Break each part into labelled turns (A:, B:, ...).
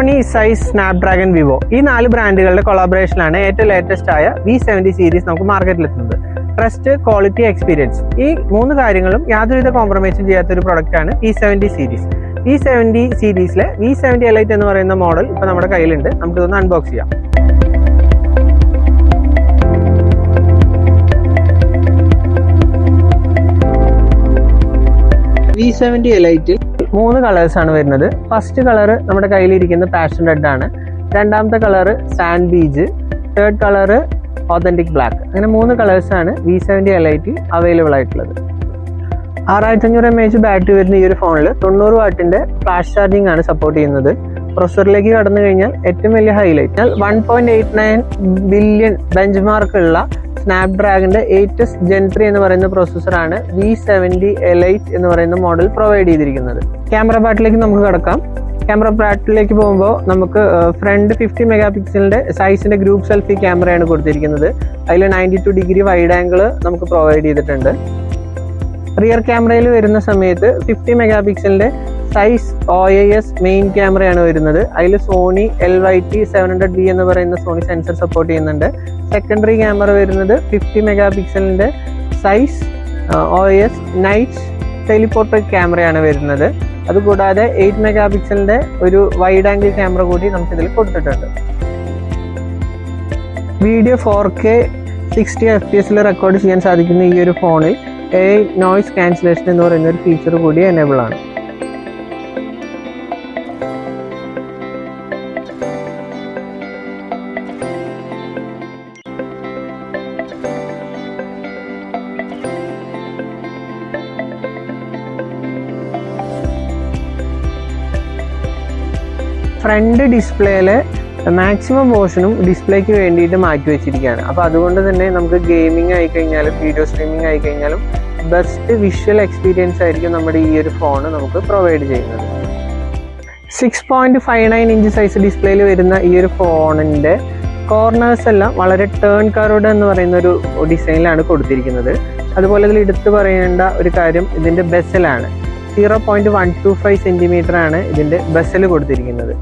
A: Sony, size, Snapdragon, Vivo ഈ 4 ബ്രാൻഡുകളുടെ കൊളാബറേഷനിലാണ് ഏറ്റവും ലേറ്റസ്റ്റ് ആയ V70 സീരീസ് നമുക്ക് മാർക്കറ്റിൽ എത്തുന്നത്. ട്രസ്റ്റ്, ക്വാളിറ്റി, എക്സ്പീരിയൻസ് ഈ 3 കാര്യങ്ങളും യാതൊരുവിധ കോംപ്രമൈസും ചെയ്യാത്ത ഒരു പ്രൊഡക്റ്റ് ആണ് V70 സീരീസ്. V70 സീരീസിലെ V70 Elite എന്ന് പറയുന്ന മോഡൽ ഇപ്പൊ നമ്മുടെ കയ്യിലുണ്ട്. നമുക്കിതൊന്ന് അൺബോക്സ് ചെയ്യാം. V70 Elite 3 കളേഴ്സ് ആണ് വരുന്നത്. ഫസ്റ്റ് കളർ നമ്മുടെ കയ്യിലിരിക്കുന്ന പാഷൻ റെഡ് ആണ്, രണ്ടാമത്തെ colour sand beige, third colour authentic black. അങ്ങനെ 3 കളേഴ്സ് ആണ് V70 Elite അവൈലബിൾ ആയിട്ടുള്ളത്. 6500 mAh ബാറ്ററി വരുന്ന ഈ ഒരു ഫോണിൽ 90 വാട്ടിന്റെ ഫാസ്റ്റ് ചാർജിങ് ആണ് സപ്പോർട്ട് ചെയ്യുന്നത്. പ്രൊസസറിലേക്ക് കടന്നു കഴിഞ്ഞാൽ ഏറ്റവും വലിയ ഹൈലൈറ്റ് 1.89 ബില്യൺ ബെഞ്ച് മാർക്ക് ഉള്ള സ്നാപ്ഡ്രാഗന്റെ 8s Gen 3 എന്ന് പറയുന്ന പ്രൊസസറാണ് V70 Elite എന്ന് പറയുന്ന മോഡൽ പ്രൊവൈഡ് ചെയ്തിരിക്കുന്നത്. ക്യാമറ പാർട്ടിലേക്ക് നമുക്ക് കടക്കാം. ക്യാമറ പാർട്ടിലേക്ക് പോകുമ്പോൾ നമുക്ക് ഫ്രണ്ട് 50 മെഗാ പിക്സലിന്റെ സൈസിന്റെ ഗ്രൂപ്പ് സെൽഫി ക്യാമറയാണ് കൊടുത്തിരിക്കുന്നത്. അതിൽ 92 ഡിഗ്രി വൈഡ് ആംഗിൾ നമുക്ക് പ്രൊവൈഡ് ചെയ്തിട്ടുണ്ട്. റിയർ ക്യാമറയിൽ വരുന്ന സമയത്ത് 50 മെഗാ പിക്സലിന്റെ സൈസ് OIS മെയിൻ ക്യാമറയാണ് വരുന്നത്. അതിൽ സോണി LYT 700V എന്ന് പറയുന്ന സോണി സെൻസർ സപ്പോർട്ട് ചെയ്യുന്നുണ്ട്. സെക്കൻഡറി ക്യാമറ വരുന്നത് 50 മെഗാ പിക്സലിന്റെ സൈസ് OIS നൈറ്റ് ടെലിപോർട്രേറ്റ് ക്യാമറയാണ് വരുന്നത്. അതുകൂടാതെ 8 മെഗാ പിക്സലിന്റെ ഒരു വൈഡ് ആംഗിൾ ക്യാമറ കൂടി നമുക്ക് ഇതിൽ കൊടുത്തിട്ടുണ്ട്. വീഡിയോ 4K 60 FPS റെക്കോർഡ് ചെയ്യാൻ സാധിക്കുന്ന ഈ ഒരു ഫോണിൽ AI നോയ്സ് ക്യാൻസലേഷൻ എന്ന് പറയുന്ന ഒരു ഫീച്ചർ കൂടി എനേബിൾ ആണ്. ഫ്രണ്ട് ഡിസ്പ്ലേയിലെ മാക്സിമം പോർഷനും ഡിസ്പ്ലേക്ക് വേണ്ടിയിട്ട് മാറ്റി വെച്ചിരിക്കുകയാണ്. അപ്പോൾ അതുകൊണ്ട് തന്നെ നമുക്ക് ഗെയിമിംഗ് ആയിക്കഴിഞ്ഞാലും വീഡിയോ സ്ട്രീമിംഗ് ആയിക്കഴിഞ്ഞാലും ബെസ്റ്റ് വിഷ്വൽ എക്സ്പീരിയൻസ് ആയിരിക്കും നമ്മുടെ ഈ ഒരു ഫോൺ നമുക്ക് പ്രൊവൈഡ് ചെയ്യുന്നത്. 6.59 ഇഞ്ച് സൈസ് ഡിസ്പ്ലേയിൽ വരുന്ന ഈ ഒരു ഫോണിൻ്റെ കോർണേഴ്സ് എല്ലാം വളരെ ടേൺ കർവ്ഡ് എന്ന് പറയുന്ന ഒരു ഡിസൈനിലാണ് കൊടുത്തിരിക്കുന്നത്. അതുപോലെ ഇതിൽ എടുത്തു പറയേണ്ട ഒരു കാര്യം ഇതിൻ്റെ ബെസലാണ്. 0.125 സെന്റിമീറ്റർ ആണ് ഇതിന്റെ ബെസൽ കൊടുത്തിരിക്കുന്നത്.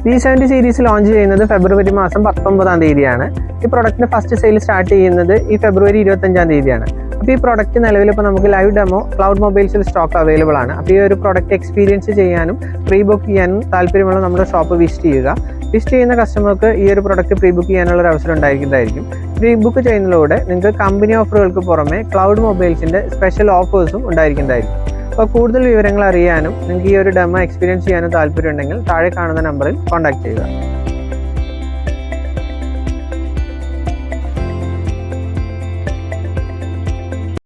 A: V70 സീരീസ് ലോഞ്ച് ചെയ്യുന്നത് ഫെബ്രുവരി മാസം 19-ാം തീയതിയാണ്. ഈ പ്രൊഡക്റ്റിന്റെ ഫസ്റ്റ് സെയിൽ സ്റ്റാർട്ട് ചെയ്യുന്നത് ഈ ഫെബ്രുവരി 25-ാം തീയതിയാണ്. അപ്പോൾ ഈ പ്രൊഡക്റ്റ് നിലവിൽ ഇപ്പോൾ നമുക്ക് ലൈവ് ഡെമോ ക്ലൗഡ് മൊബൈൽസിൽ സ്റ്റോക്ക് അവൈലബിൾ ആണ്. അപ്പോൾ ഈ ഒരു പ്രൊഡക്റ്റ് എക്സ്പീരിയൻസ് ചെയ്യാനും പ്രീ ബുക്ക് ചെയ്യാനും താല്പര്യമുള്ള നമ്മുടെ ഷോപ്പ് വിസിറ്റ് ചെയ്യുക. വിസിറ്റ് ചെയ്യുന്ന കസ്റ്റമർക്ക് ഈ ഒരു പ്രൊഡക്റ്റ് പ്രീ ബുക്ക് ചെയ്യാനുള്ള ഒരു അവസരം ഉണ്ടായിരിക്കുന്നതായിരിക്കും. പ്രീ ബുക്ക് ചെയ്യുന്നതിലൂടെ നിങ്ങൾക്ക് കമ്പനി ഓഫറുകൾക്ക് പുറമെ ക്ലൗഡ് മൊബൈൽസിന്റെ സ്പെഷ്യൽ ഓഫേഴ്സും ഉണ്ടായിരിക്കുന്നതായിരിക്കും. അപ്പോൾ കൂടുതൽ വിവരങ്ങൾ അറിയാനും നിങ്ങൾക്ക് ഈ ഒരു ഡെമോ എക്സ്പീരിയൻസ് ചെയ്യാനും താല്പര്യമുണ്ടെങ്കിൽ താഴെ കാണുന്ന നമ്പറിൽ കോൺടാക്ട് ചെയ്യുക.